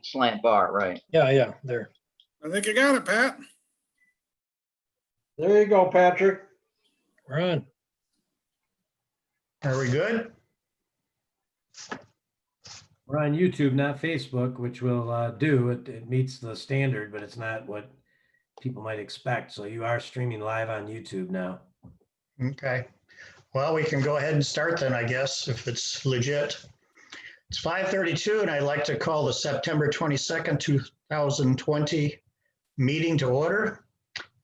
slant bar, right? Yeah, there. I think you got it, Pat. There you go, Patrick. We're on. Are we good? We're on YouTube, not Facebook, which will do. It meets the standard, but it's not what people might expect. So you are streaming live on YouTube now. Okay. Well, we can go ahead and start then, I guess, if it's legit. It's 5:32 and I'd like to call the September 22nd, 2020 meeting to order.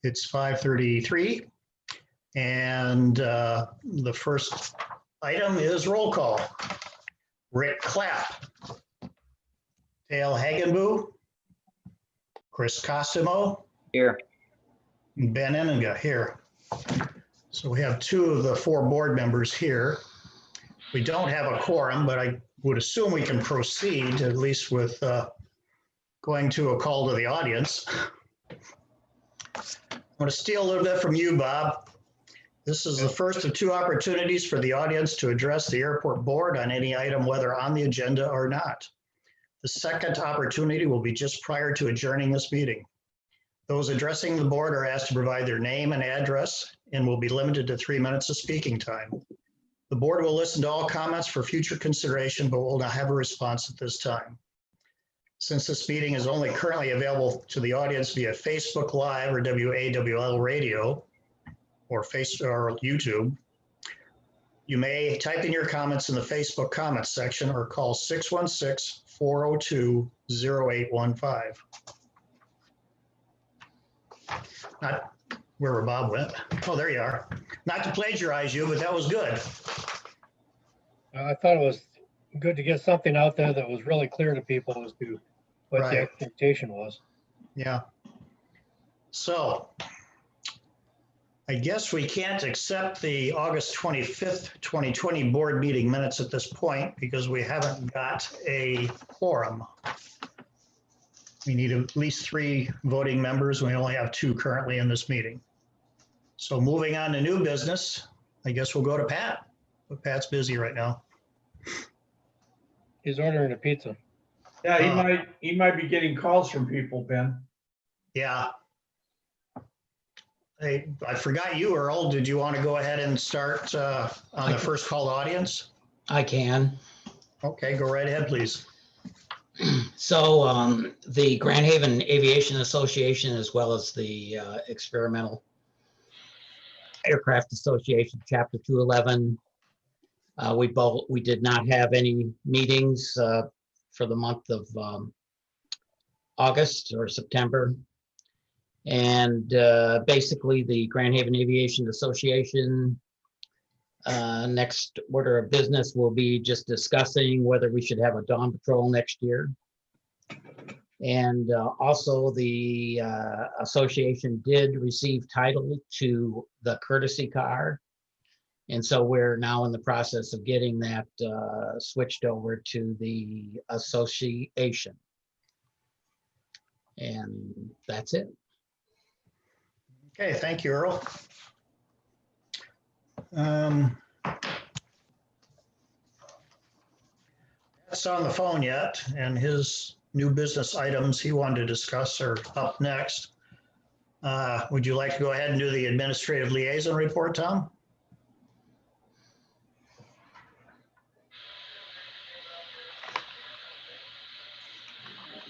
It's 5:33. And the first item is roll call. Rick Clapp, Dale Hagenbu, Chris Cosimo, Here, Ben Enninga here. So we have two of the four board members here. We don't have a quorum, but I would assume we can proceed at least with going to a call to the audience. I'm going to steal a little bit from you, Bob. This is the first of two opportunities for the audience to address the airport board on any item, whether on the agenda or not. The second opportunity will be just prior to adjourning this meeting. Those addressing the board are asked to provide their name and address and will be limited to 3 minutes of speaking time. The board will listen to all comments for future consideration, but will not have a response at this time. Since this meeting is only currently available to the audience via Facebook Live or WAWL Radio or YouTube, you may type in your comments in the Facebook comments section or call 616-402-0815. Not where Bob went. Oh, there you are. Not to plagiarize you, but that was good. I thought it was good to get something out there that was really clear to people as to what Right. the expectation was. Yeah. So I guess we can't accept the August 25th, 2020 board meeting minutes at this point because we haven't got a quorum. We need at least 3 voting members. We only have 2 currently in this meeting. So moving on to new business, I guess we'll go to Pat. But Pat's busy right now. He's ordering a pizza. Yeah, he might be getting calls from people, Ben. Yeah. Hey, I forgot you, Earl. Did you want to go ahead and start on the first call to audience? I can. Okay, go right ahead, please. So the Grand Haven Aviation Association, as well as the Experimental Aircraft Association, Chapter 211, we did not have any meetings for the month of August or September. And basically the Grand Haven Aviation Association next order of business will be just discussing whether we should have a dawn patrol next year. And also the association did receive title to the courtesy car. And so we're now in the process of getting that switched over to the association. And that's it. Okay, thank you, Earl. That's on the phone yet, and his new business items he wanted to discuss are up next. Would you like to go ahead and do the administrative liaison report, Tom?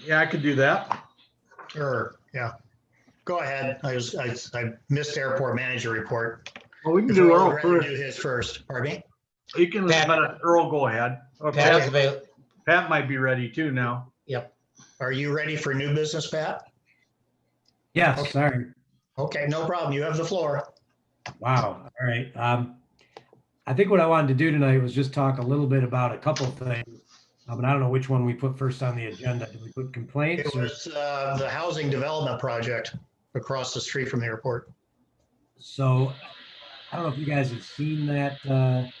Yeah, I could do that. Sure, yeah. Go ahead. I missed airport manager report. Well, we can If do Earl Earl would rather first. do his first, pardon me? You can Pat. let Earl go ahead. Pat is Okay. available. Pat might be ready too now. Yep. Are you ready for new business, Pat? Yes, Okay. sorry. Okay, no problem. You have the floor. Wow. All right. I think what I wanted to do tonight was just talk a little bit about a couple of things. But I don't know which one we put first on the agenda. Did we put complaints? It was the housing development project across the street from the airport. So I don't know if you guys have seen that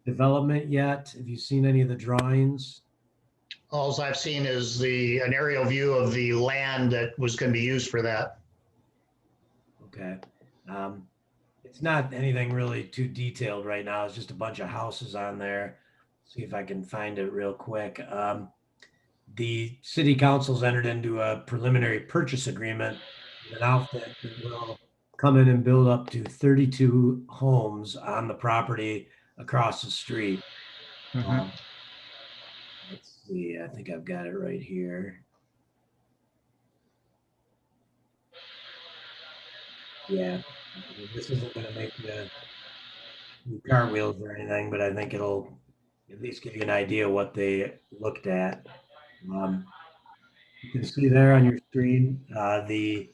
development yet. Have you seen any of the drawings? Alls I've seen is an aerial view of the land that was going to be used for that. Okay. It's not anything really too detailed right now. It's just a bunch of houses on there. See if I can find it real quick. the city council's entered into a preliminary purchase agreement with an outfit that will come in and build up to 32 homes on the property across the street. Mhm. Let's see, I think I've got it right here. Yeah, this isn't gonna make the cartwheels or anything, but I think it'll at least give you an idea what they looked at. Um, you can see there on your screen, the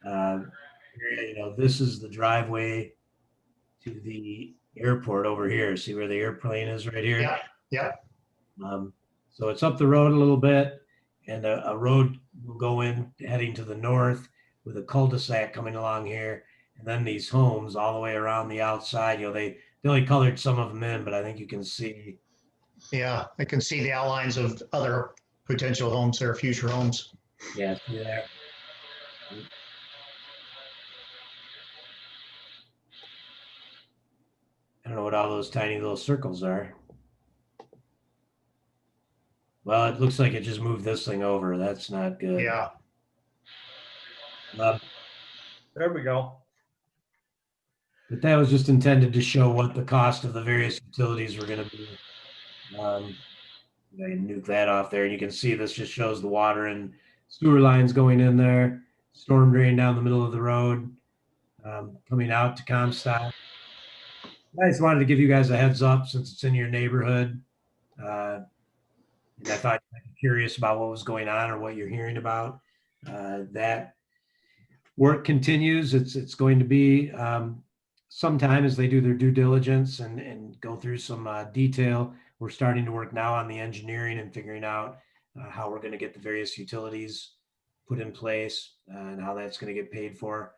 area, this is the driveway to the airport over here. See where the airplane is right here? Yeah, yeah. So it's up the road a little bit, and a road will go in heading to the north with a cul-de-sac coming along here, and then these homes all the way around the outside. They only colored some of them in, but I think you can see. Yeah, I can see the outlines of other potential homes or future homes. Yeah, see there. I don't know what all those tiny little circles are. Well, it looks like it just moved this thing over. That's not good. Yeah, There we go. But that was just intended to show what the cost of the various utilities were going to be. I can nuke that off there, and you can see this just shows the water and sewer lines going in there, storm drain down the middle of the road, coming out to Comstock. I just wanted to give you guys a heads up since it's in your neighborhood. And I thought you might be curious about what was going on or what you're hearing about. That work continues. It's going to be sometime as they do their due diligence and go through some detail. We're starting to work now on the engineering and figuring out how we're going to get the various utilities put in place and how that's going to get paid for.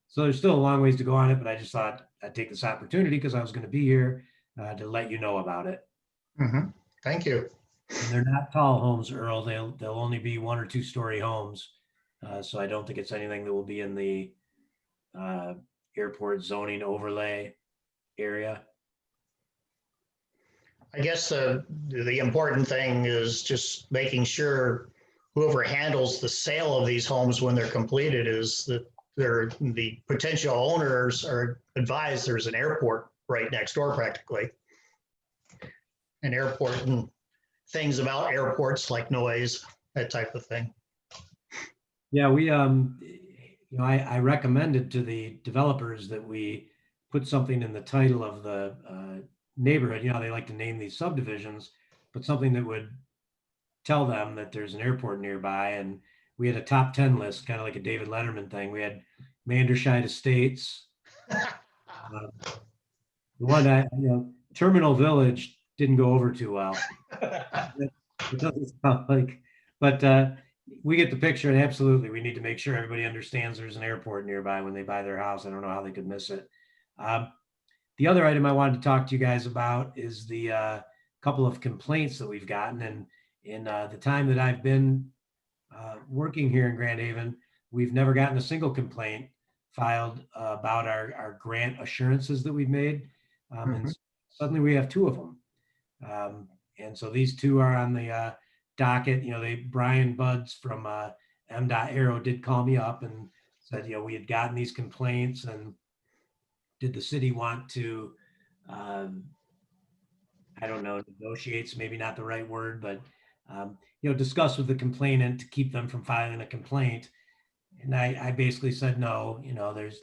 So there's still a long ways to go on it, but I just thought I'd take this opportunity because I was going to be here to let you know about it. Mhm. Thank you. And they're not tall homes, Earl. They'll only be 1 or 2 story homes. So I don't think it's anything that will be in the airport zoning overlay area. I guess the important thing is just making sure whoever handles the sale of these homes when they're completed is that the potential owners are advised there's an airport right next door practically. An airport and things about airports like noise, that type of thing. Yeah, we I recommended to the developers that we put something in the title of the neighborhood. They like to name these subdivisions, but something that would tell them that there's an airport nearby. And we had a top 10 list, kind of like a David Letterman thing. We had Manderscheid Estates. The one Terminal Village didn't go over too well. It doesn't sound like, but we get the picture, and absolutely, we need to make sure everybody understands there's an airport nearby when they buy their house. I don't know how they could miss it. The other item I wanted to talk to you guys about is the couple of complaints that we've gotten. And in the time that I've been working here in Grand Haven, we've never gotten a single complaint filed about our grant assurances that we've made. And suddenly we have 2 of them. And so these 2 are on the docket. Brian Buds from M.Aero did call me up and said, we had gotten these complaints, and did the city want to, I don't know, negotiate's maybe not the right word, but, discuss with the complainant to keep them from filing a complaint. And I basically said, no,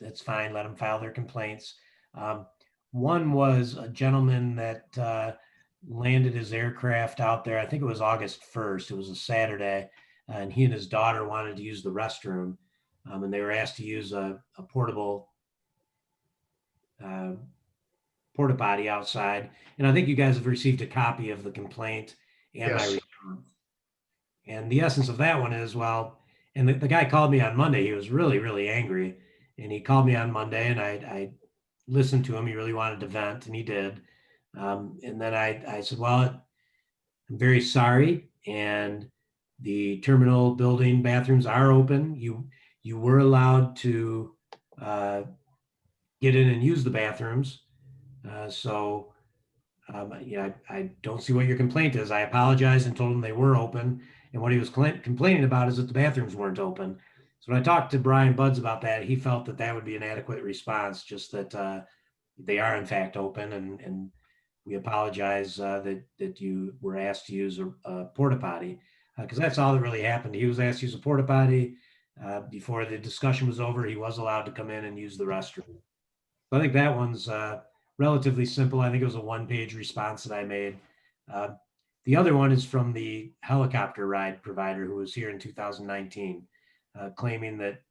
that's fine. Let them file their complaints. One was a gentleman that landed his aircraft out there. I think it was August 1st. It was a Saturday, and he and his daughter wanted to use the restroom, and they were asked to use a portable porta potty outside. And I think you guys have received a copy of the complaint and my response. And the essence of that one is, and the guy called me on Monday. He was really, really angry, and he called me on Monday, and I listened to him. He really wanted to vent, and he did. And then I said, I'm very sorry. And the terminal building bathrooms are open. You were allowed to get in and use the bathrooms. So I don't see what your complaint is. I apologized and told him they were open. And what he was complaining about is that the bathrooms weren't open. So when I talked to Brian Buds about that, he felt that that would be an adequate response, just that they are in fact open, and we apologize that you were asked to use a porta potty, because that's all that really happened. He was asked to use a porta potty. Before the discussion was over, he was allowed to come in and use the restroom. So I think that one's relatively simple. I think it was a one-page response that I made. The other one is from the helicopter ride provider who was here in 2019, claiming that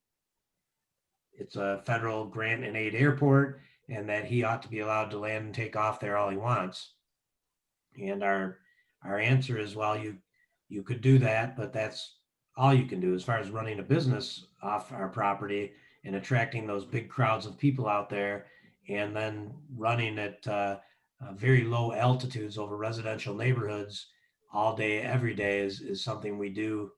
it's a federal grant and aid airport and that he ought to be allowed to land and take off there all he wants. And our answer is, well, you could do that, but that's all you can do as far as running a business off our property and attracting those big crowds of people out there, and then running at very low altitudes over residential neighborhoods all day, every day is something we do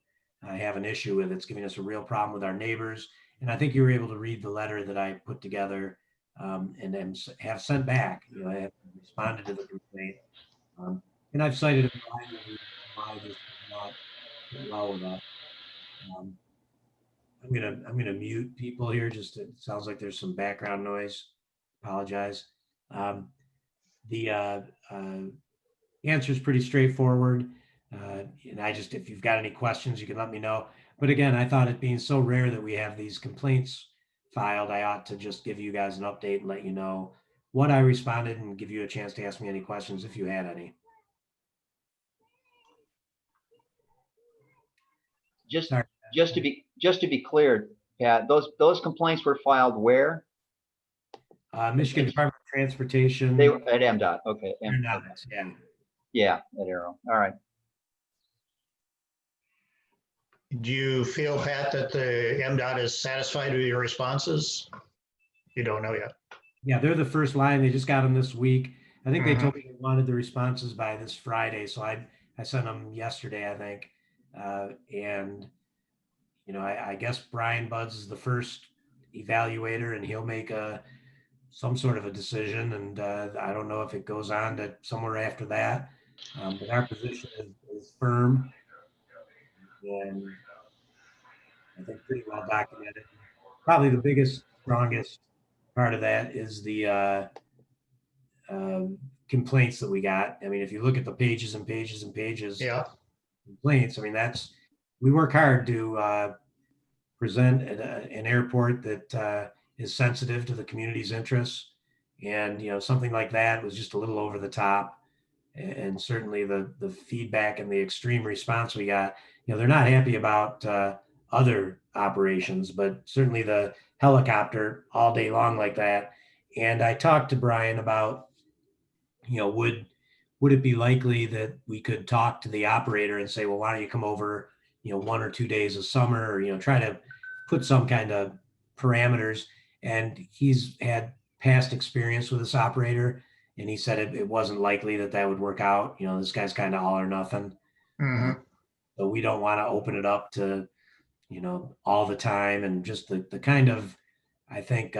have an issue with. It's giving us a real problem with our neighbors. And I think you were able to read the letter that I put together and then have sent back. I have responded to the complaint. And I've cited a variety of reasons why this is not well with us. I'm gonna mute people here. Just it sounds like there's some background noise. Apologize. The answer is pretty straightforward. And if you've got any questions, you can let me know. But again, I thought it being so rare that we have these complaints filed, I ought to just give you guys an update and let you know what I responded and give you a chance to ask me any questions if you had any. Just Sorry. just to be clear, Pat, those complaints were filed where? Michigan Department of Transportation. They were at MDOT. Okay. Yeah. Yeah, at Arrow. All right. Do you feel, Pat, that the MDOT is satisfied with your responses? You don't know yet. Yeah, they're the first line. They just got them this week. I think they told me they wanted the responses by this Friday. So I sent them yesterday, I think. And, I guess Brian Buds is the first evaluator, and he'll make some sort of a decision. And I don't know if it goes on to somewhere after that. But our position is firm. And I think pretty well documented. Probably the biggest, strongest part of that is the complaints that we got. I mean, if you look at the pages and pages and pages of complaints, I mean, we work hard to present an airport that is sensitive to the community's interests. And, something like that was just a little over the top. And certainly the feedback and the extreme response we got, they're not happy about other operations, but certainly the helicopter all day long like that. And I talked to Brian about, would it be likely that we could talk to the operator and say, well, why don't you come over, 1 or 2 days of summer, or, try to put some kind of parameters. And he's had past experience with this operator. And he said it wasn't likely that would work out. This guy's kind of all or nothing. So we don't want to open it up to, all the time, and just the kind of, I think,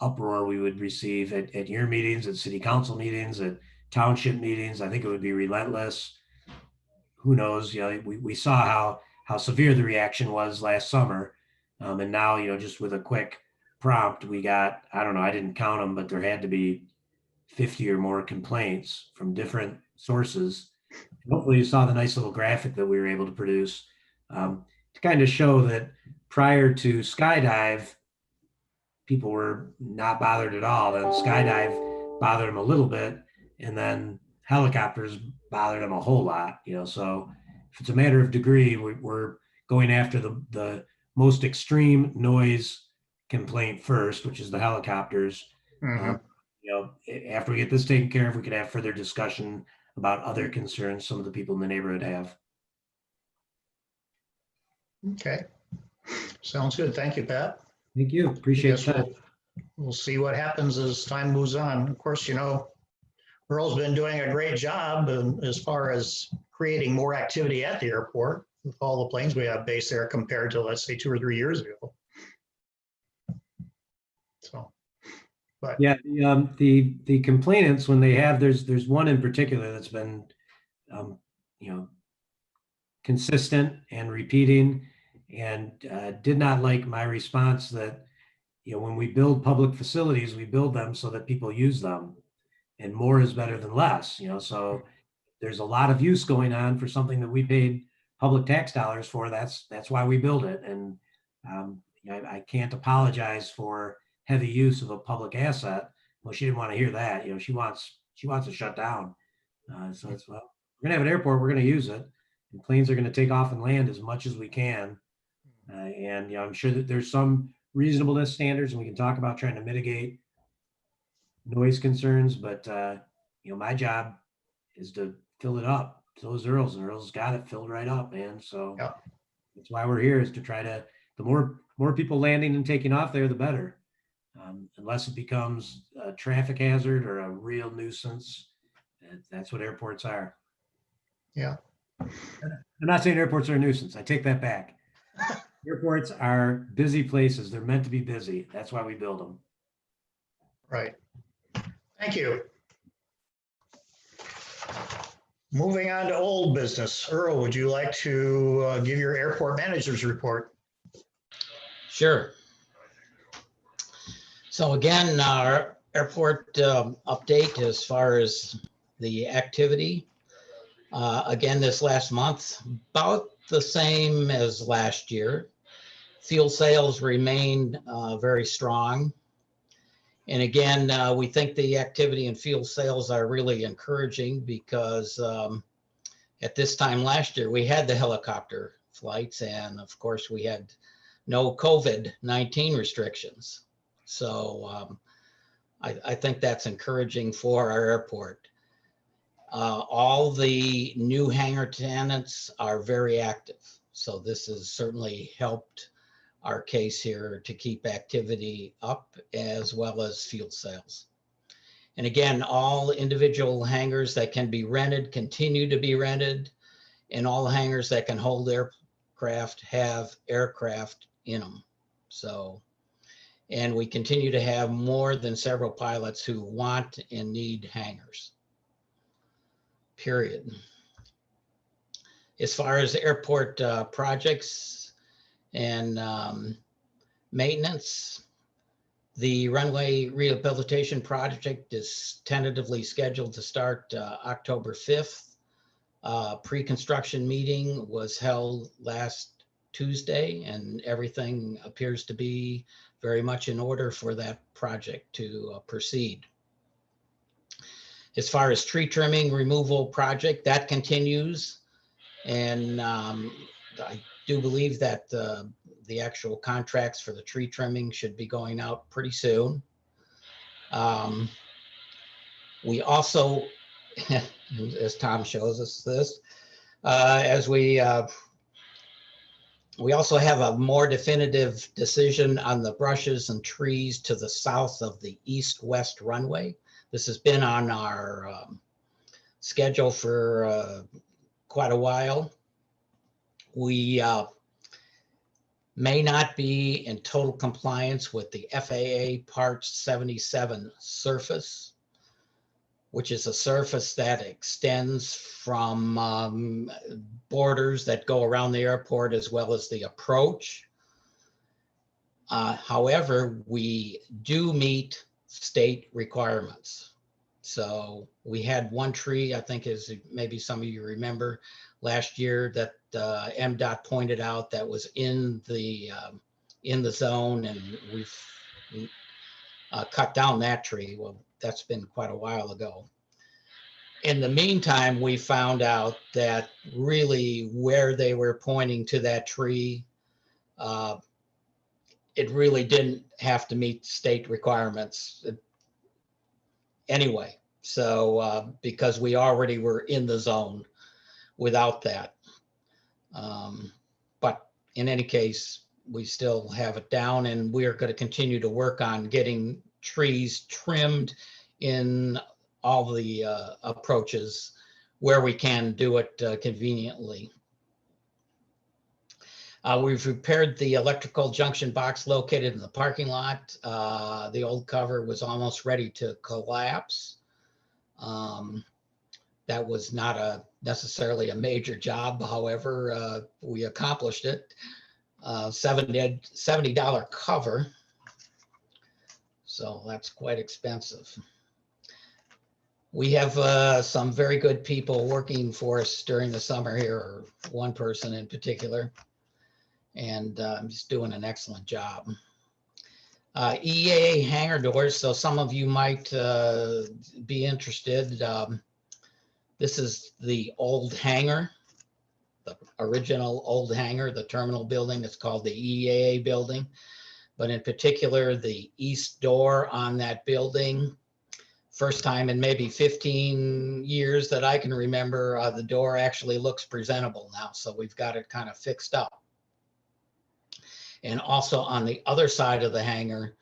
uproar we would receive at your meetings, at city council meetings, at township meetings. I think it would be relentless. Who knows? We saw how severe the reaction was last summer. And now, just with a quick prompt, we got, I don't know, I didn't count them, but there had to be 50 or more complaints from different sources. Hopefully you saw the nice little graphic that we were able to produce to kind of show that prior to Skydive, people were not bothered at all. Then Skydive bothered them a little bit, and then helicopters bothered them a whole lot. So if it's a matter of degree, we're going after the most extreme noise complaint first, which is the helicopters. After we get this taken care of, we could have further discussion about other concerns some of the people in the neighborhood have. Okay. Sounds good. Thank you, Pat. Thank you. Appreciate Yes, that. We'll see what happens as time moves on. Of course, Earl's been doing a great job as far as creating more activity at the airport with all the planes we have based there compared to, let's say, 2 or 3 years ago. So Yeah, the complainants, when they have, there's one in particular that's been, you know, consistent and repeating, and did not like my response that, you know, when we build public facilities, we build them so that people use them, and more is better than less, you know, so there's a lot of use going on for something that we paid public tax dollars for. That's why we build it. And you know, I can't apologize for heavy use of a public asset. Well, she didn't want to hear that. You know, she wants to shut down. So it's, well, we're gonna have an airport. We're gonna use it, and planes are gonna take off and land as much as we can. And you know, I'm sure that there's some reasonableness standards, and we can talk about trying to mitigate noise concerns. But you know, my job is to fill it up. So is Earl's, and Earl's got it filled right up, man. So Yeah. that's why we're here, is to try to, the more people landing and taking off there, the better. Unless it becomes a traffic hazard or a real nuisance. That's what airports are. Yeah. I'm not saying airports are a nuisance. I take that back. Airports are busy places. They're meant to be busy. That's why we build them. Right. Thank you. Moving on to old business. Earl, would you like to give your airport manager's report? Sure. So again, our airport update as far as the activity. Again, this last month, about the same as last year. Fuel sales remained very strong. And again, we think the activity in fuel sales are really encouraging because at this time last year, we had the helicopter flights, and of course we had no COVID-19 restrictions. So I think that's encouraging for our airport. All the new hangar tenants are very active. So this has certainly helped our case here to keep activity up, as well as fuel sales. And again, all individual hangars that can be rented continue to be rented, and all hangars that can hold aircraft have aircraft in them. So, and we continue to have more than several pilots who want and need hangars. Period. As far as airport projects and maintenance, the runway rehabilitation project is tentatively scheduled to start October 5th. Pre-construction meeting was held last Tuesday, and everything appears to be very much in order for that project to proceed. As far as tree trimming removal project, that continues. And I do believe that the actual contracts for the tree trimming should be going out pretty soon. We also, as Tom shows us this, as we also have a more definitive decision on the brushes and trees to the south of the east-west runway. This has been on our schedule for quite a while. We may not be in total compliance with the FAA Part 77 surface, which is a surface that extends from borders that go around the airport as well as the approach. However, we do meet state requirements. So we had one tree, I think, as maybe some of you remember, last year that MDOT pointed out that was in the zone, and we've cut down that tree. Well, that's been quite a while ago. In the meantime, we found out that really where they were pointing to that tree, it really didn't have to meet state requirements anyway. So because we already were in the zone without that. But in any case, we still have it down, and we're going to continue to work on getting trees trimmed in all the approaches where we can do it conveniently. We've repaired the electrical junction box located in the parking lot. The old cover was almost ready to collapse. That was not necessarily a major job. However, we accomplished it. $70 cover. So that's quite expensive. We have some very good people working for us during the summer here, or one person in particular, and he's doing an excellent job. EAA hangar doors, so some of you might be interested. This is the old hangar, the original old hangar, the terminal building. It's called the EAA building, but in particular, the east door on that building, first time in maybe 15 years that I can remember, the door actually looks presentable now. So we've got it kind of fixed up. And also on the other side of the hangar,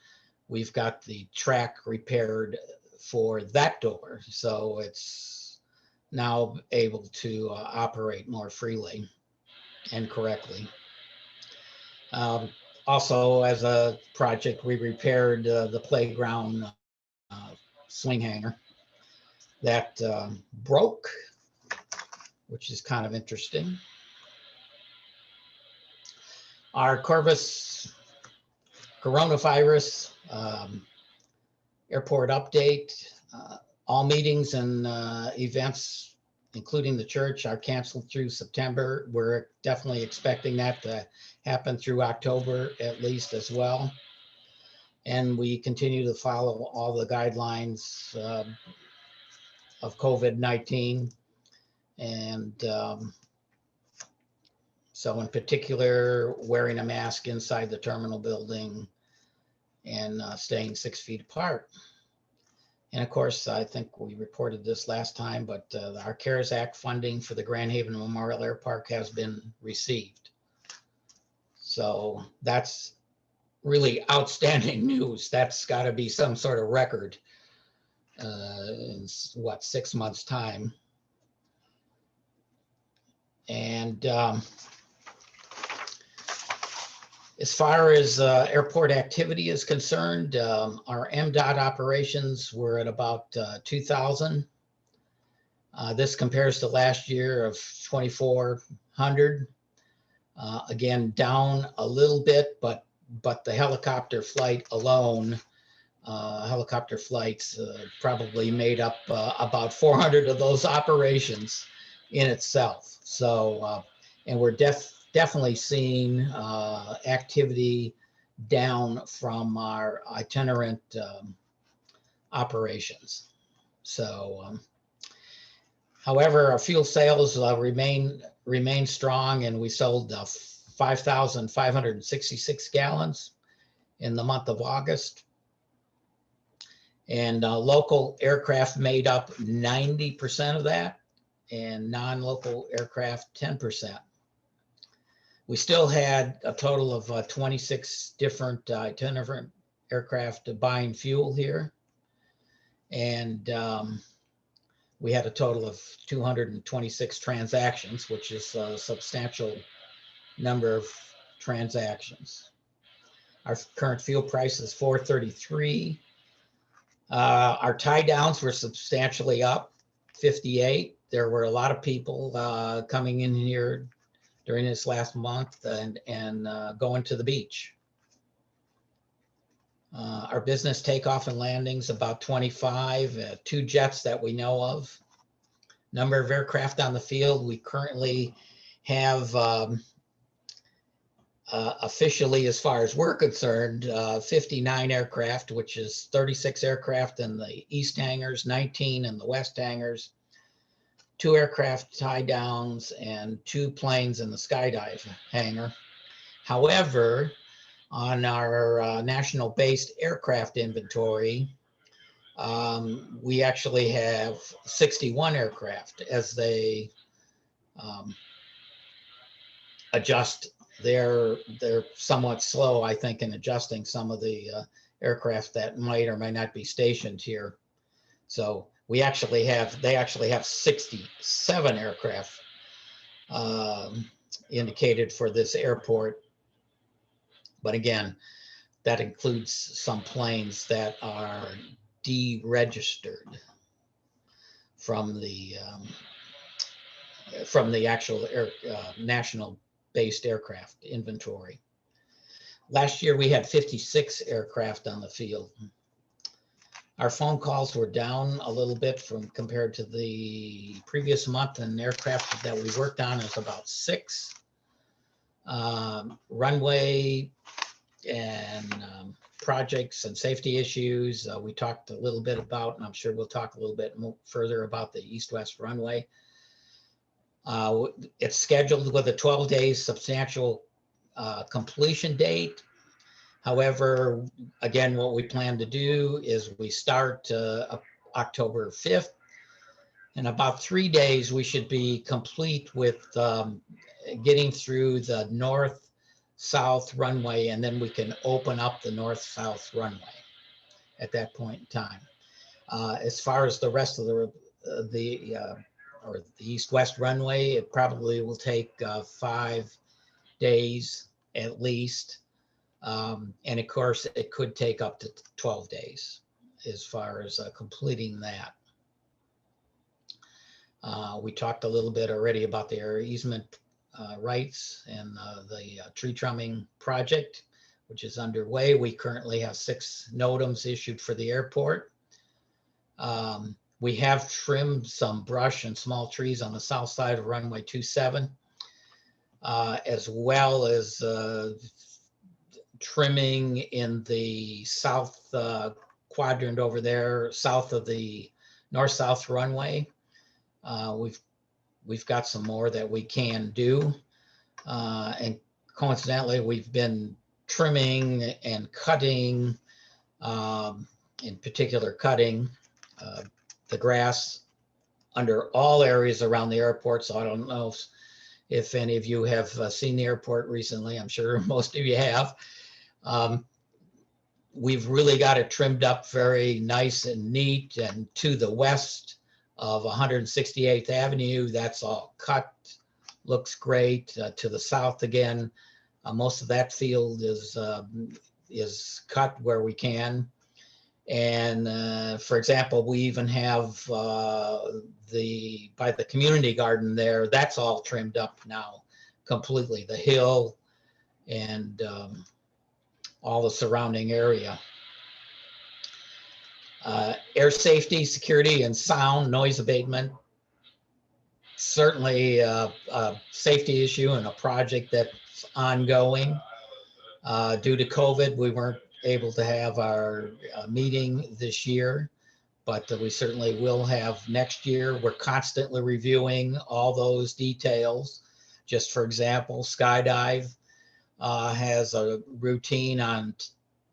we've got the track repaired for that door. So it's now able to operate more freely and correctly. Also, as a project, we repaired the playground swing hanger that broke, which is kind of interesting. Our Corvus coronavirus airport update, all meetings and events, including the church, are canceled through September. We're definitely expecting that to happen through October at least as well. And we continue to follow all the guidelines of COVID-19. And so in particular, wearing a mask inside the terminal building and staying 6 feet apart. And of course, I think we reported this last time, but our CARES Act funding for the Grand Haven Memorial Air Park has been received. So that's really outstanding news. That's got to be some sort of record in what, 6 months time. And as far as airport activity is concerned, our MDOT operations were at about 2,000. This compares to last year of 2,400. Again, down a little bit, but the helicopter flight alone, helicopter flights probably made up about 400 of those operations in itself. So, and we're definitely seeing activity down from our itinerant operations. So, however, our fuel sales remain strong, and we sold 5,566 gallons in the month of August. And local aircraft made up 90% of that, and non-local aircraft 10%. We still had a total of 26 different itinerant aircraft buying fuel here. And we had a total of 226 transactions, which is a substantial number of transactions. Our current fuel price is $4.33. Our tie downs were substantially up, 58. There were a lot of people coming in here during this last month and going to the beach. Our business takeoff and landings about 25, 2 jets that we know of. Number of aircraft on the field, we currently have officially, as far as we're concerned, 59 aircraft, which is 36 aircraft in the east hangars, 19 in the west hangars, 2 aircraft tie downs, and 2 planes in the skydive hangar. However, on our national based aircraft inventory, we actually have 61 aircraft as they adjust. They're somewhat slow, I think, in adjusting some of the aircraft that might or might not be stationed here. So they actually have 67 aircraft indicated for this airport. But again, that includes some planes that are deregistered from the actual national based aircraft inventory. Last year, we had 56 aircraft on the field. Our phone calls were down a little bit compared to the previous month, and aircraft that we worked on is about 6. Runway and projects and safety issues, we talked a little bit about, and I'm sure we'll talk a little bit more further about the east-west runway. It's scheduled with a 12-day substantial completion date. However, again, what we plan to do is we start October 5th. In about 3 days, we should be complete with getting through the north-south runway, and then we can open up the north-south runway at that point in time. As far as the rest of the east-west runway, it probably will take 5 days at least. And of course, it could take up to 12 days as far as completing that. We talked a little bit already about the air easement rights and the tree trimming project, which is underway. We currently have 6 NOTAMs issued for the airport. We have trimmed some brush and small trees on the south side of runway 27, as well as trimming in the south quadrant over there, south of the north-south runway. We've got some more that we can do. And coincidentally, we've been trimming and cutting, in particular cutting the grass under all areas around the airport. So I don't know if any of you have seen the airport recently. I'm sure most of you have. We've really got it trimmed up very nice and neat. And to the west of 168th Avenue, that's all cut, looks great. To the south again, most of that field is cut where we can. And for example, we even have by the community garden there, that's all trimmed up now completely, the hill and all the surrounding area. Air safety, security, and sound noise abatement. Certainly a safety issue and a project that's ongoing. Due to COVID, we weren't able to have our meeting this year, but we certainly will have next year. We're constantly reviewing all those details. Just for example, Skydive has a routine on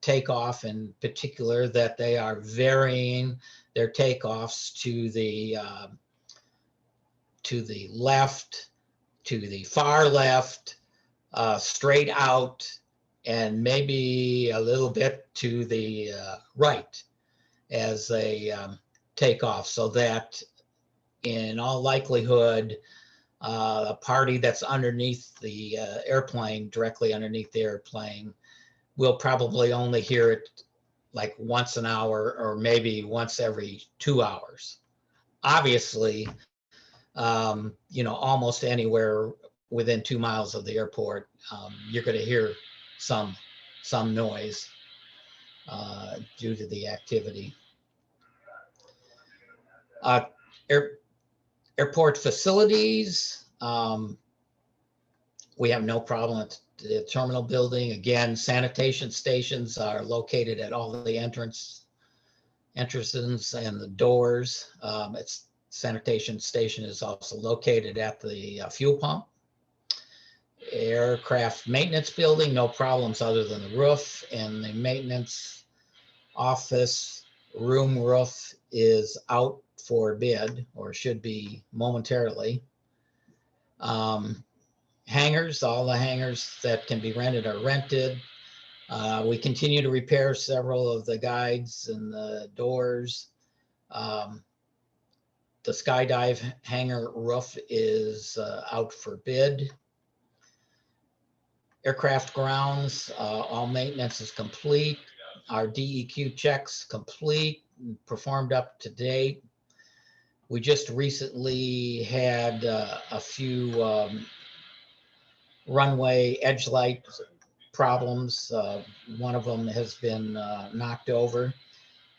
takeoff in particular that they are varying their takeoffs to the left, to the far left, straight out, and maybe a little bit to the right as they take off, so that in all likelihood, a party that's underneath the airplane, directly underneath the airplane, will probably only hear it like once an hour or maybe once every 2 hours. Obviously, almost anywhere within 2 miles of the airport, you're going to hear some noise due to the activity. Airport facilities, we have no problem at the terminal building. Again, sanitation stations are located at all the entrances and the doors. Its sanitation station is also located at the fuel pump. Aircraft maintenance building, no problems other than the roof, and the maintenance office room roof is out for bid, or should be momentarily. Hangars, all the hangars that can be rented are rented. We continue to repair several of the guides and the doors. The Skydive hangar roof is out for bid. Aircraft grounds, all maintenance is complete. Our DEQ checks complete, performed up to date. We just recently had a few runway edge light problems. One of them has been knocked over.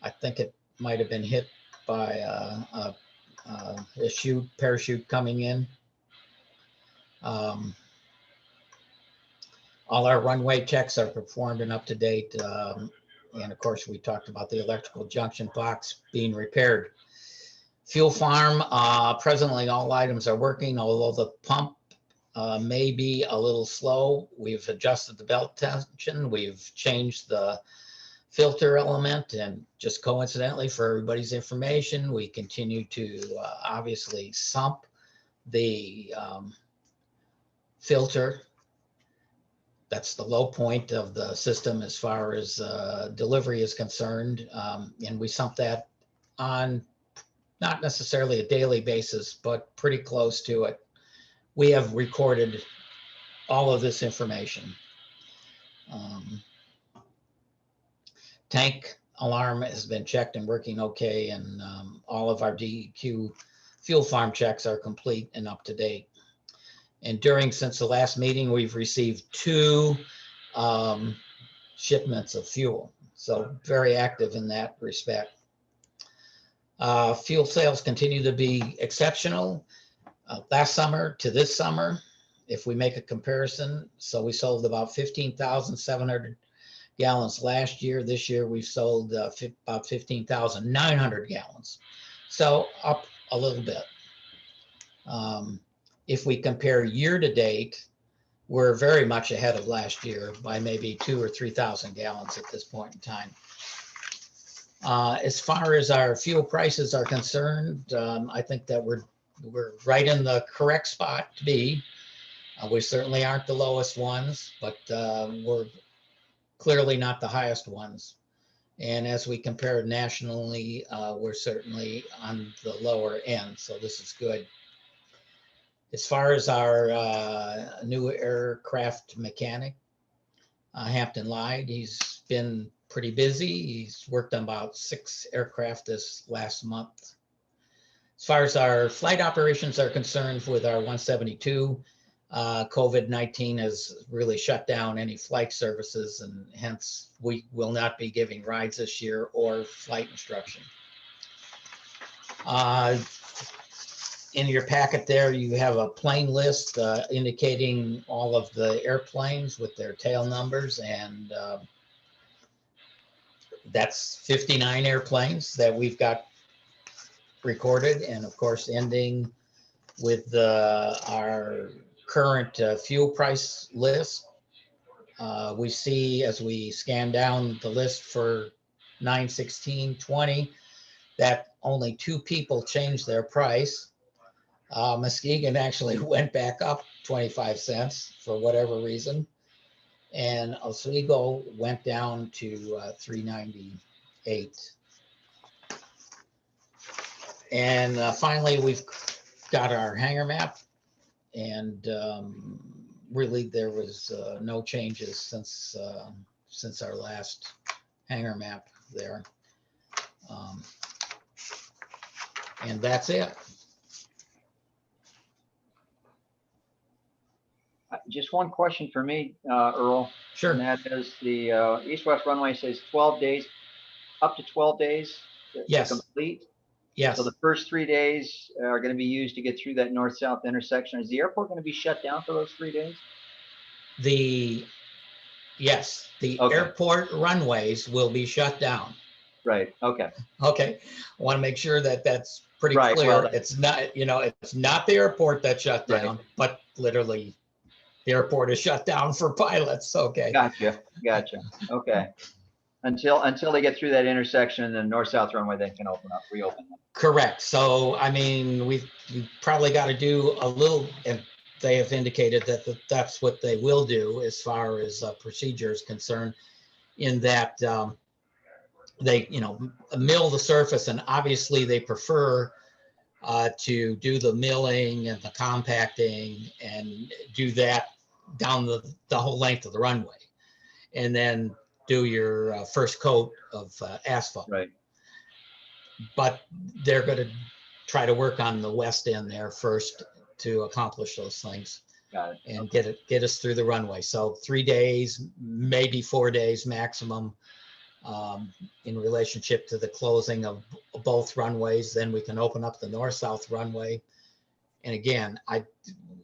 I think it might have been hit by a parachute coming in. All our runway checks are performed and up to date. And of course, we talked about the electrical junction box being repaired. Fuel farm, presently all items are working, although the pump may be a little slow. We've adjusted the belt tension. We've changed the filter element, and just coincidentally for everybody's information, we continue to obviously sump the filter. That's the low point of the system as far as delivery is concerned. And we sump that on not necessarily a daily basis, but pretty close to it. We have recorded all of this information. Tank alarm has been checked and working okay, and all of our DEQ fuel farm checks are complete and up to date. And since the last meeting, we've received 2 shipments of fuel. So very active in that respect. Fuel sales continue to be exceptional. Last summer to this summer, if we make a comparison, so we sold about 15,700 gallons last year. This year we've sold about 15,900 gallons. So up a little bit. If we compare year to date, we're very much ahead of last year by maybe 2,000 or 3,000 gallons at this point in time. As far as our fuel prices are concerned, I think that we're right in the correct spot to be. We certainly aren't the lowest ones, but we're clearly not the highest ones. And as we compare nationally, we're certainly on the lower end, so this is good. As far as our new aircraft mechanic, Hampton Lied, he's been pretty busy. He's worked on about 6 aircraft this last month. As far as our flight operations are concerned with our 172, COVID-19 has really shut down any flight services, and hence we will not be giving rides this year or flight instruction. In your packet there, you have a plane list indicating all of the airplanes with their tail numbers, and that's 59 airplanes that we've got recorded, and of course ending with our current fuel price list. We see as we scan down the list for 9/16/20 that only 2 people changed their price. Muskegon actually went back up 25 cents for whatever reason, and Oswego went down to 398. And finally, we've got our hangar map, and really there was no changes since our last hangar map there. And that's it. Just one question for me, Earl. Sure. And that is the east-west runway says 12 days, up to 12 days to Yes. complete. Yes. So the first 3 days are going to be used to get through that north-south intersection. Is the airport going to be shut down for those 3 days? Yes, the Okay. airport runways will be shut down. Right. Okay. Okay, I want to make sure that that's pretty Right, clear. well, It's not, it's not the airport that shut Right. down, but literally the airport is shut down for pilots. Okay. Gotcha. Okay. Until they get through that intersection and the north-south runway, they can reopen them. Correct. So, I mean, we've probably got to do a little, and they have indicated that that's what they will do as far as procedure is concerned, in that they, mill the surface, and obviously they prefer to do the milling and the compacting and do that down the whole length of the runway. And then do your first coat of asphalt. Right. But they're going to try to work on the west end there first to accomplish those things Got it. and get us through the runway. So 3 days, maybe 4 days maximum, in relationship to the closing of both runways. Then we can open up the north-south runway. And again,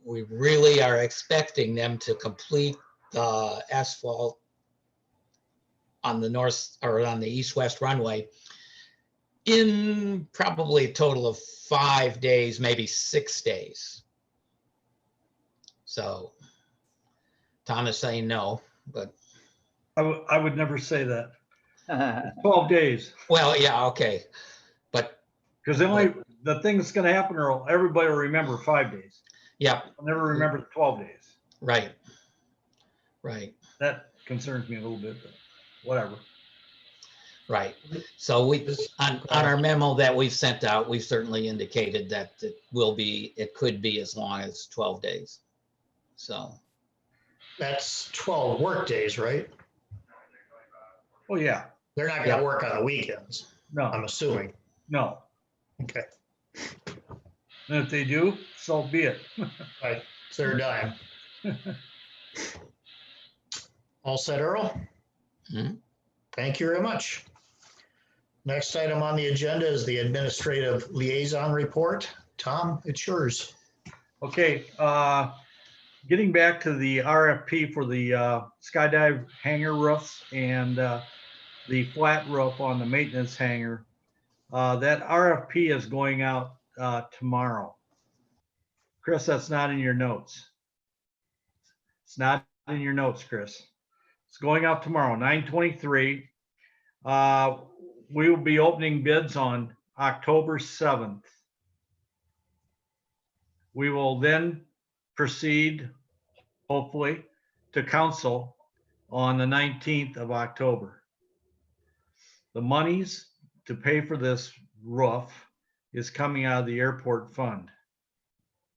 we really are expecting them to complete the asphalt on the north or on the east-west runway in probably a total of 5 days, maybe 6 days. So Tom is saying no, but I would never say that. 12 days, well, yeah, okay. But because the thing that's going to happen, Earl, everybody will remember 5 days. yeah, I'll never remember the 12 days. right. Right. That concerns me a little bit, but whatever. Right. So on our memo that we've sent out, we've certainly indicated that it could be as long as 12 days. So, That's 12 work days, right? Oh, yeah. They're not gonna work on the weekends, I'm No, assuming. no. Okay, And if they do, so be it. right, it's their dime. All set, Earl? Mhm. Thank you very much. Next item on the agenda is the administrative liaison report. Tom, it's yours. Okay, getting back to the RFP for the skydive hangar roofs and the flat roof on the maintenance hangar. That RFP is going out tomorrow. Chris, that's not in your notes. It's not in your notes, Chris. It's going out tomorrow, 9/23. We will be opening bids on October 7th. We will then proceed, hopefully, to council on the 19th of October. The monies to pay for this roof is coming out of the airport fund.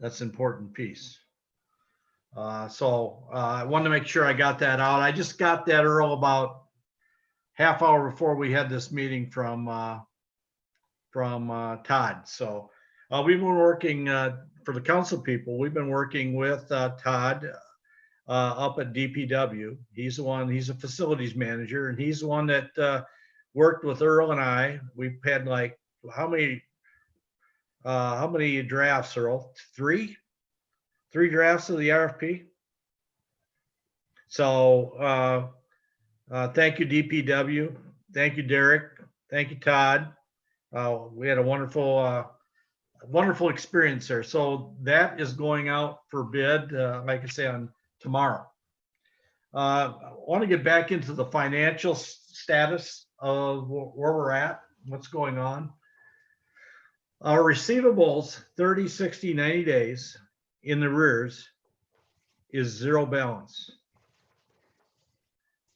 That's an important piece. So I wanted to make sure I got that out. I just got that, Earl, about half hour before we had this meeting from Todd. So we've been working for the council people. We've been working with Todd up at DPW. He's a facilities manager, and he's the one that worked with Earl and I. We've had like, how many drafts, Earl? Three drafts of the RFP. So thank you, DPW. Thank you, Derek. Thank you, Todd. We had a wonderful experience there. So that is going out for bid, like I say, on tomorrow. I want to get back into the financial status of where we're at, what's going on. Our receivables, 30, 60, 90 days in the rears is zero balance.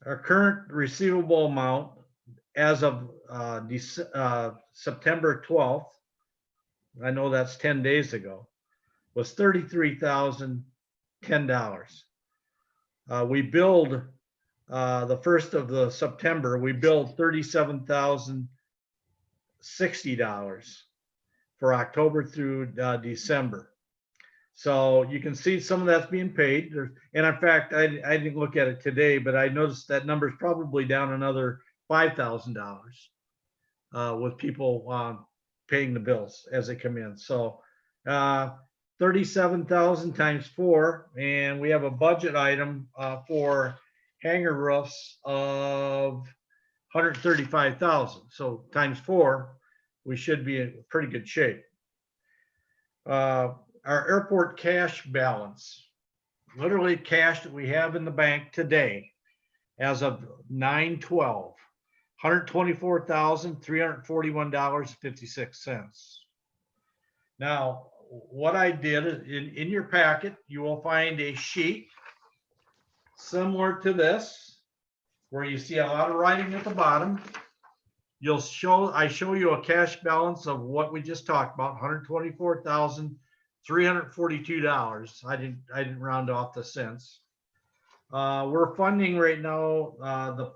Our current receivable amount as of September 12th, I know that's 10 days ago, was $33,010. We billed the 1st of the September, we billed $37,060 for October through December. So you can see some of that's being paid. And in fact, I didn't look at it today, but I noticed that number is probably down another $5,000 with people paying the bills as they come in. So 37,000 times 4, and we have a budget item for hangar roofs of 135,000. So times 4, we should be in pretty good shape. Our airport cash balance, literally cash that we have in the bank today, as of 9/12, $124,341.56. Now, what I did in your packet, you will find a sheet similar to this, where you see a lot of writing at the bottom. I show you a cash balance of what we just talked about, $124,342. I didn't round off the cents. We're funding right now, the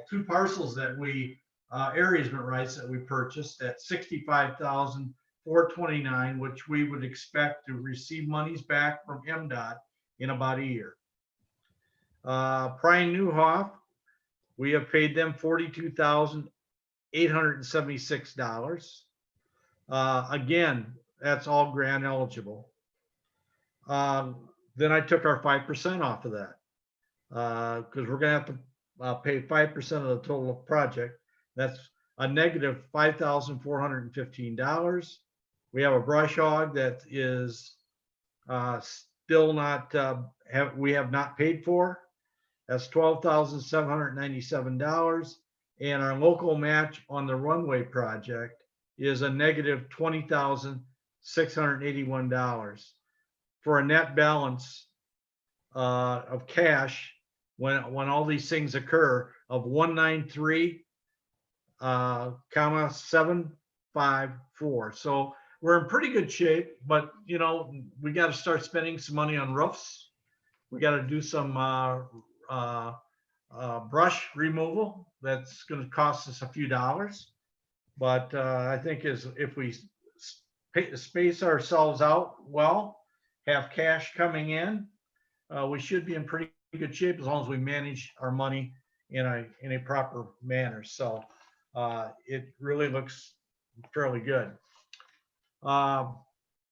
two parcels that we, air easement rights that we purchased at 65,429, which we would expect to receive monies back from MDOT in about a year. Prime Newhoff, we have paid them $42,876. Again, that's all grant eligible. Then I took our 5% off of that, because we're gonna have to pay 5% of the total project. That's a negative $5,415. We have a brush hog that is still not we have not paid for. That's $12,797. And our local match on the runway project is a negative $20,681 for a net balance of cash when all these things occur of 193, 754. So we're in pretty good shape, but you know, we got to start spending some money on roofs. We got to do some brush removal. That's going to cost us a few dollars, but I think if we space ourselves out well, have cash coming in, we should be in pretty good shape as long as we manage our money in a proper manner. So it really looks fairly good.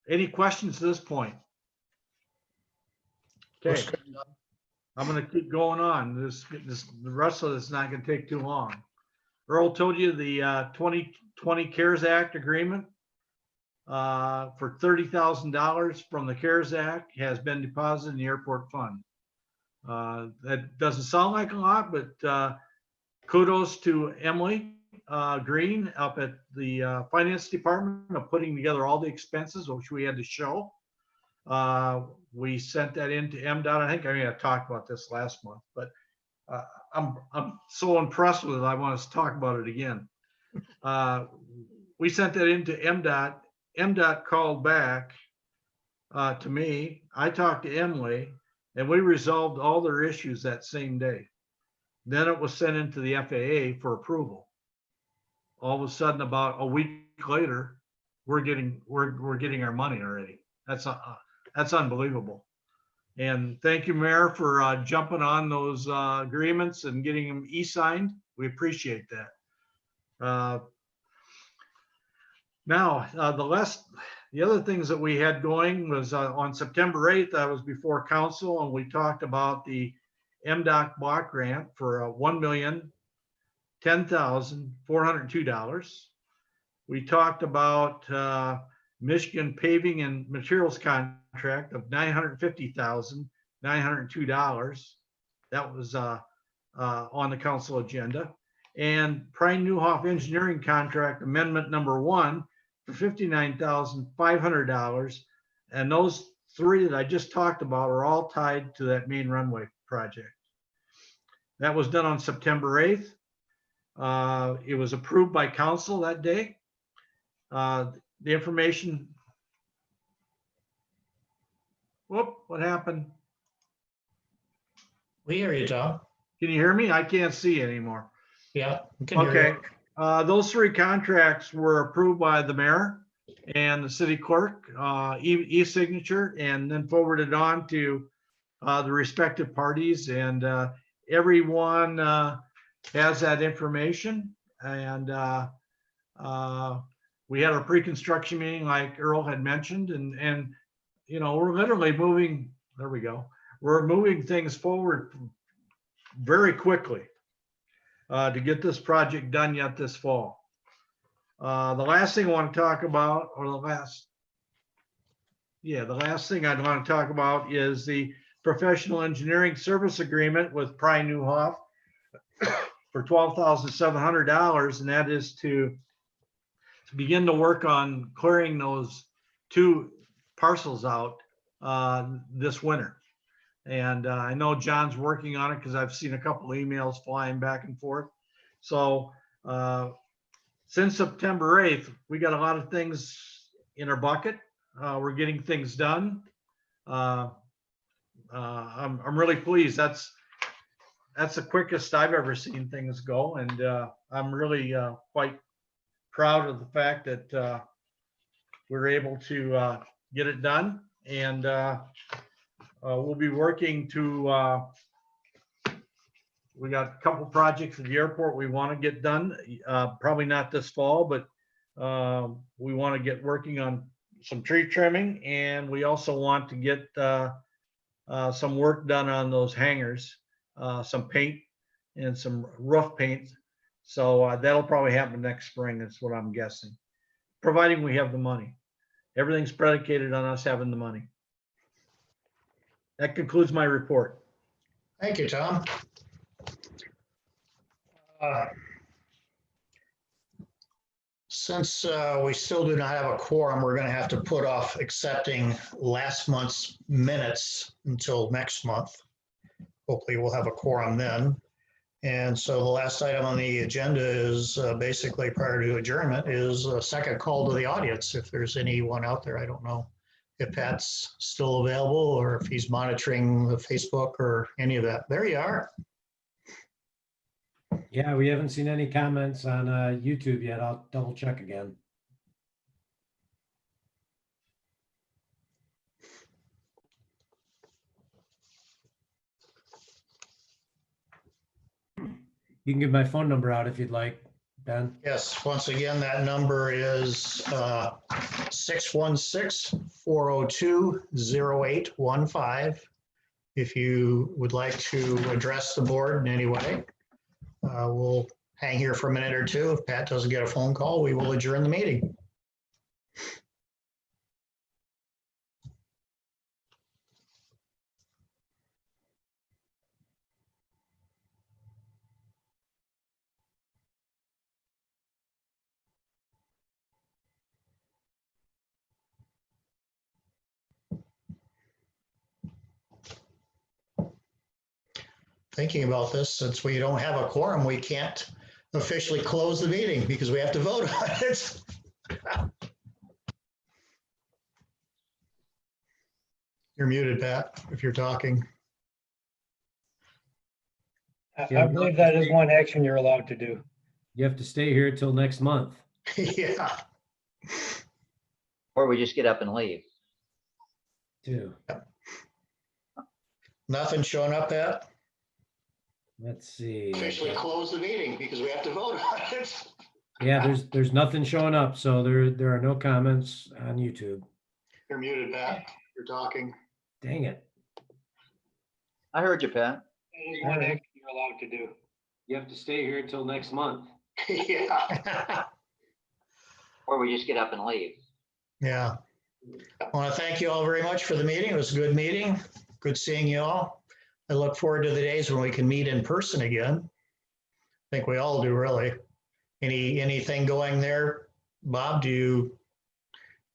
Any questions to this point? Okay, I'm going to keep going on. The rest of this is not going to take too long. Earl told you the 2020 CARES Act agreement for $30,000 from the CARES Act has been deposited in the airport fund. That doesn't sound like a lot, but kudos to Emily Green up at the finance department of putting together all the expenses which we had to show. We sent that into MDOT. I think I may have talked about this last month, but I'm so impressed with it. I want us to talk about it again. We sent that into MDOT. MDOT called back to me. I talked to Emily, and we resolved all their issues that same day. Then it was sent into the FAA for approval. All of a sudden, about a week later, we're getting our money already. That's unbelievable. And thank you, Mayor, for jumping on those agreements and getting them e-signed. We appreciate that. Now, the other things that we had going was on September 8th, I was before council and we talked about the MDOT block grant for $1,010,402. We talked about Michigan paving and materials contract of $950,902. That was on the council agenda. And Prime Newhoff engineering contract amendment number 1 for $59,500. And those three that I just talked about are all tied to that main runway project. That was done on September 8th. It was approved by council that day. The information. Whoop, what happened? We hear you, Tom. Can you hear me? I can't see anymore. Yeah. we can hear you. Okay. Those three contracts were approved by the mayor and the city clerk, e-signature, and then forwarded on to the respective parties. And everyone has that information. And we had a pre-construction meeting like Earl had mentioned. And you know, we're literally moving, there we go. We're moving things forward very quickly to get this project done yet this fall. The last thing I want to talk about, or the last thing I'd want to talk about is the professional engineering service agreement with Prime Newhoff for $12,700, and that is to begin to work on clearing those two parcels out this winter. And I know John's working on it because I've seen a couple of emails flying back and forth. So since September 8th, we got a lot of things in our bucket. We're getting things done. I'm really pleased. That's the quickest I've ever seen things go. And I'm really quite proud of the fact that we're able to get it done. And we'll be working to, we got a couple projects at the airport we want to get done. Probably not this fall, but we want to get working on some tree trimming, and we also want to get some work done on those hangars, some paint and some roof paint. So that'll probably happen next spring. That's what I'm guessing, providing we have the money. Everything's predicated on us having the money. That concludes my report. Thank you, Tom. Since we still do not have a quorum, we're going to have to put off accepting last month's minutes until next month. Hopefully we'll have a quorum then. And so the last item on the agenda is basically prior to adjournment is a second call to the audience. If there's anyone out there, I don't know if Pat's still available or if he's monitoring the Facebook or any of that. There you are. Yeah, we haven't seen any comments on YouTube yet. I'll double check again. You can give my phone number out if you'd like, Ben. Yes, once again, that number is 616-402-0815. If you would like to address the board in any way, we'll hang here for a minute or two. If Pat doesn't get a phone call, we will adjourn the meeting. Thinking about this, since we don't have a quorum, we can't officially close the meeting because we have to vote on it. You're muted, Pat, if you're talking. I believe that is one action you're allowed to do. You have to stay here till next month. Yeah. Or we just get up and leave. Too. Nothing showing up, Pat? Let's see. Officially close the meeting because we have to vote on it. Yeah, there's nothing showing up, so there are no comments on YouTube. You're muted, Pat. You're talking. Dang it. I heard you, Pat. That is one action you're allowed to do. You have to stay here till next month. Yeah. Or we just get up and leave. Yeah. I want to thank you all very much for the meeting. It was a good meeting. Good seeing you all. I look forward to the days when we can meet in person again. I think we all do, really. Anything going there? Bob, do you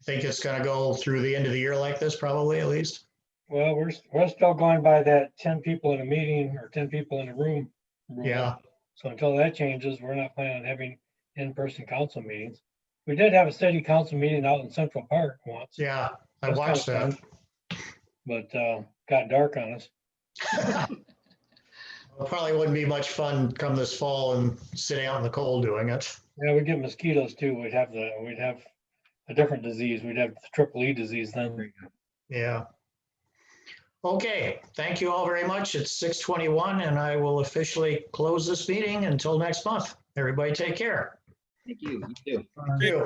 think it's going to go through the end of the year like this, probably, at least? Well, we're still going by that 10 people in a meeting or 10 people in a room rule. Yeah. So until that changes, we're not planning on having in-person council meetings. We did have a city council meeting out in Central Park once. Yeah, I That's watched kinda that. fun, But got dark on us. It probably wouldn't be much fun come this fall and sitting out in the cold doing it. Yeah, we get mosquitoes too. We'd have a different disease. We'd have the triple E disease then. Yeah. Okay, thank you all very much. It's 6:21 and I will officially close this meeting until next month. Everybody take care. Thank you. You too. Thank you.